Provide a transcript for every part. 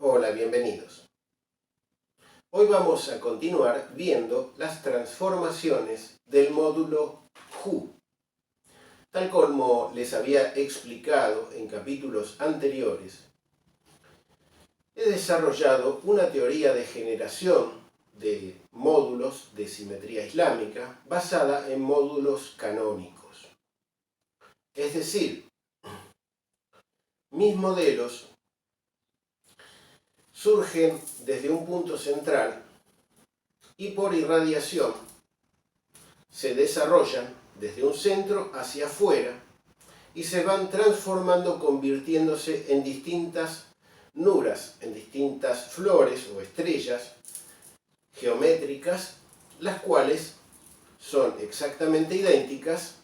Hola, bienvenidos. Hoy vamos a continuar viendo las transformaciones del módulo Hu. Tal como les había explicado en capítulos anteriores, he desarrollado una teoría de generación de módulos de simetría islámica basada en módulos canónicos. Es decir, mis modelos surgen desde un punto central y por irradiación se desarrollan desde un centro hacia afuera y se van transformando, convirtiéndose en distintas nuras, en distintas flores o estrellas geométricas, las cuales son exactamente idénticas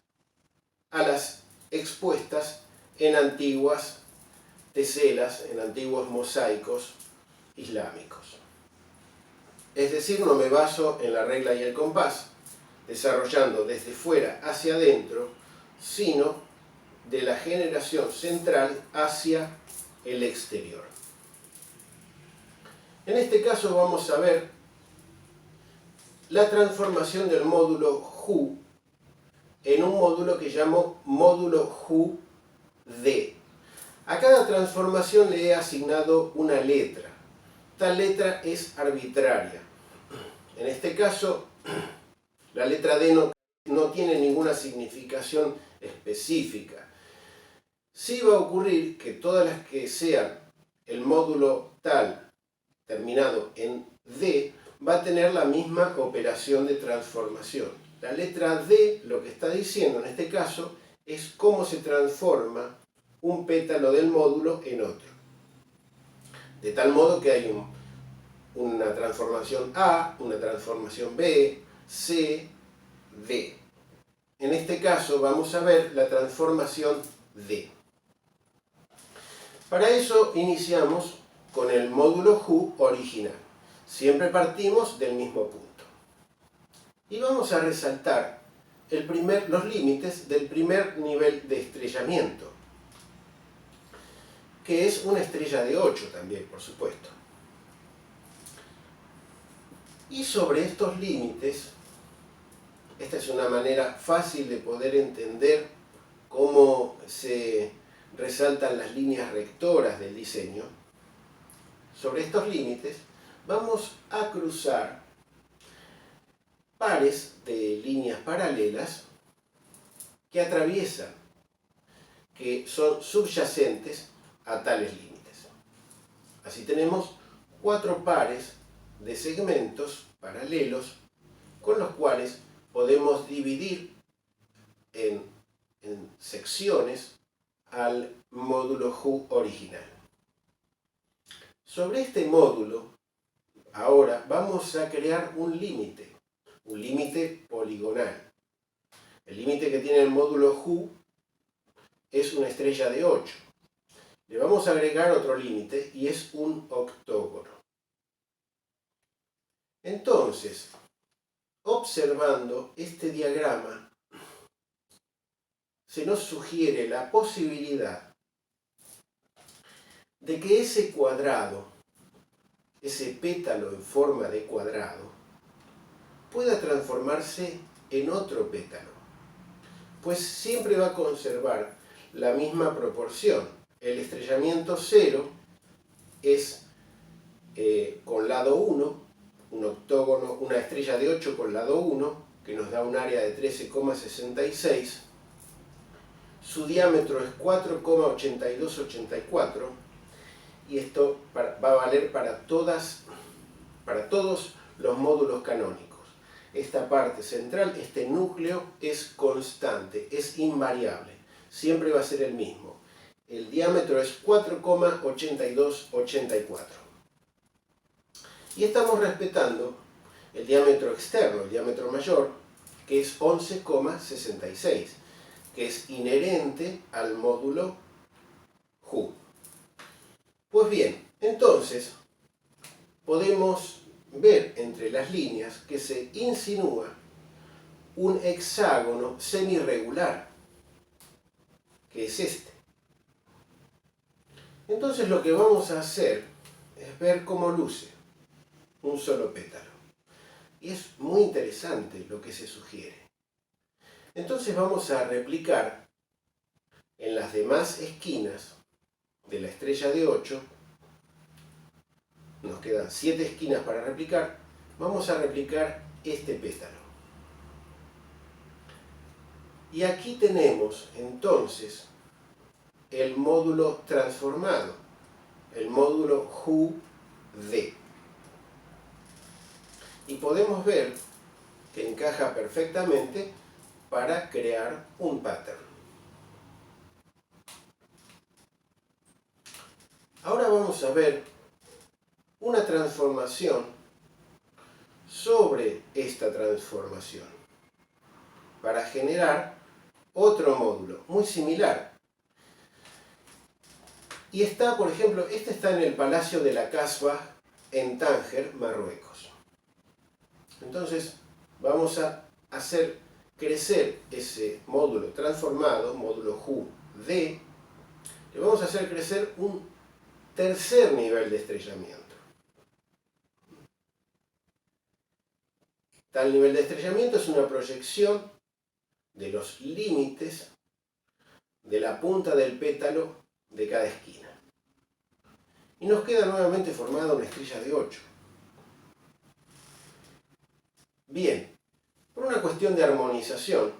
a las expuestas en antiguas teselas, en antiguos mosaicos islámicos. Es decir, no me baso en la regla y el compás, desarrollando desde fuera hacia adentro, sino de la generación central hacia el exterior. En este caso vamos a ver la transformación del módulo Hu en un módulo que llamo módulo Hu-D. A cada transformación le he asignado una letra. Tal letra es arbitraria. En este caso, la letra D no tiene ninguna significación específica. Sí va a ocurrir que todas las que sean el módulo tal terminado en D va a tener la misma operación de transformación. La letra D lo que está diciendo en este caso es cómo se transforma un pétalo del módulo en otro. De tal modo que hay una transformación A, una transformación B, C, D. En este caso vamos a ver la transformación D. Para eso iniciamos con el módulo Hu original. Siempre partimos del mismo punto. Y vamos a resaltar los límites del primer nivel de estrellamiento, que es una estrella de 8 también, por supuesto. Y sobre estos límites, esta es una manera fácil de poder entender cómo se resaltan las líneas rectoras del diseño. Sobre estos límites vamos a cruzar pares de líneas paralelas que atraviesan, que son subyacentes a tales límites. Así tenemos 4 pares de segmentos paralelos con los cuales podemos dividir en secciones al módulo Hu original. Sobre este módulo, ahora vamos a crear un límite poligonal. El límite que tiene el módulo Hu es una estrella de 8. Le vamos a agregar otro límite y es un octógono. Entonces, observando este diagrama, se nos sugiere la posibilidad de que ese cuadrado, ese pétalo en forma de cuadrado, pueda transformarse en otro pétalo, pues siempre va a conservar la misma proporción. El estrellamiento 0 es con lado 1, un octógono, una estrella de 8 con lado 1, que nos da un área de 13,66. Su diámetro es 4,8284 y esto va a valer para todos los módulos canónicos. Esta parte central, este núcleo, es constante, es invariable, siempre va a ser el mismo. El diámetro es 4,8284. Y estamos respetando el diámetro externo, el diámetro mayor, que es 11,66, que es inherente al módulo Hu. Pues bien, entonces podemos ver entre las líneas que se insinúa un hexágono semirregular, que es este. Entonces lo que vamos a hacer es ver cómo luce un solo pétalo. Y es muy interesante lo que se sugiere. Entonces vamos a replicar en las demás esquinas de la estrella de 8, nos quedan 7 esquinas para replicar, vamos a replicar este pétalo. Y aquí tenemos entonces el módulo transformado, el módulo HU-D. Y podemos ver que encaja perfectamente para crear un pattern. Ahora vamos a ver una transformación sobre esta transformación para generar otro módulo muy similar. Y está, por ejemplo, este está en el Palacio de la Casbah en Tánger, Marruecos. Entonces vamos a hacer crecer ese módulo transformado, módulo HU-D, le vamos a hacer crecer un tercer nivel de estrellamiento. Tal nivel de estrellamiento es una proyección de los límites de la punta del pétalo de cada esquina. Y nos queda nuevamente formada una estrella de 8. Bien, por una cuestión de armonización,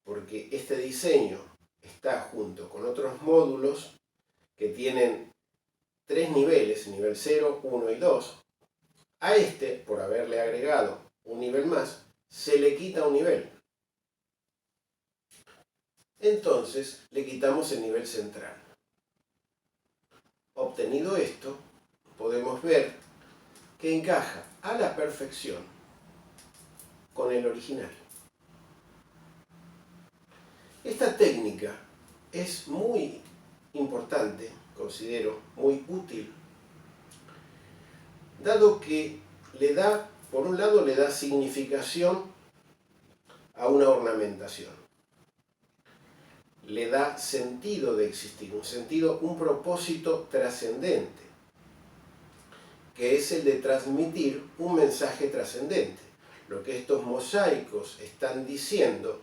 porque este diseño está junto con otros módulos que tienen 3 niveles, nivel 0, 1 y 2, a este, por haberle agregado un nivel más, se le quita un nivel. Entonces le quitamos el nivel central. Obtenido esto, podemos ver que encaja a la perfección con el original. Esta técnica es muy importante, considero muy útil, dado que le da, por un lado, le da significación a una ornamentación. Le da sentido de existir, un sentido, un propósito trascendente, que es el de transmitir un mensaje trascendente. Lo que estos mosaicos están diciendo,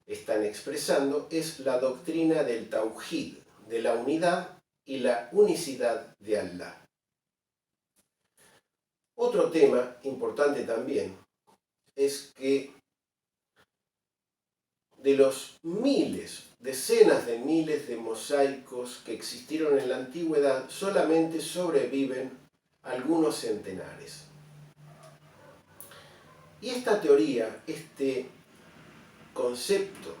están expresando, es la doctrina del Tauhid, de la unidad y la unicidad de Allah. Otro tema importante también es que de los miles, decenas de miles de mosaicos que existieron en la antigüedad, solamente sobreviven algunos centenares. Y esta teoría, este concepto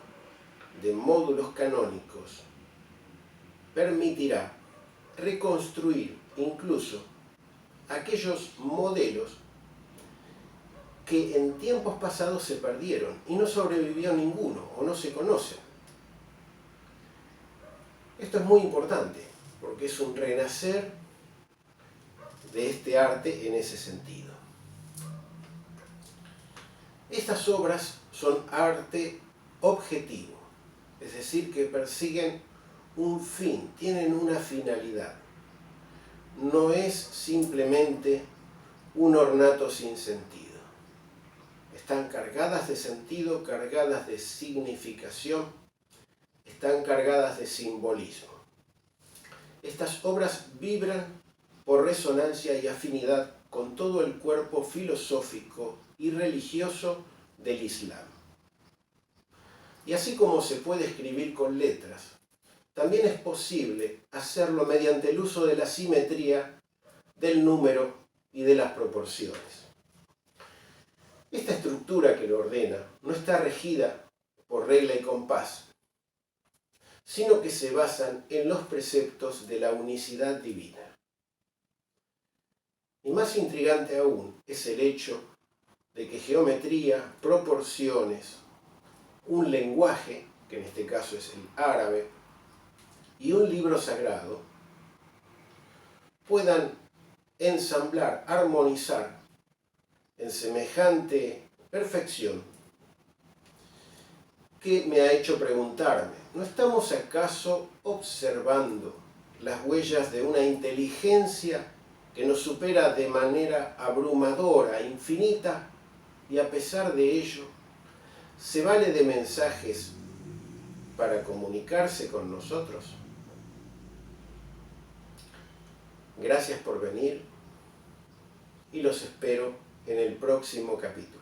de módulos canónicos, permitirá reconstruir incluso aquellos modelos que en tiempos pasados se perdieron y no sobrevivió ninguno o no se conocen. Esto es muy importante porque es un renacer de este arte en ese sentido. Estas obras son arte objetivo, es decir, que persiguen un fin, tienen una finalidad. No es simplemente un ornato sin sentido. Están cargadas de sentido, cargadas de significación, están cargadas de simbolismo. Estas obras vibran por resonancia y afinidad con todo el cuerpo filosófico y religioso del Islam. Y así como se puede escribir con letras, también es posible hacerlo mediante el uso de la simetría, del número y de las proporciones. Esta estructura que lo ordena no está regida por regla y compás, sino que se basan en los preceptos de la unicidad divina. Y más intrigante aún es el hecho de que geometría, proporciones, un lenguaje, que en este caso es el árabe, y un libro sagrado, puedan ensamblar, armonizar en semejante perfección que me ha hecho preguntarme, ¿no estamos acaso observando las huellas de una inteligencia que nos supera de manera abrumadora, infinita, y a pesar de ello, se vale de mensajes para comunicarse con nosotros. Gracias por venir y los espero en el próximo capítulo.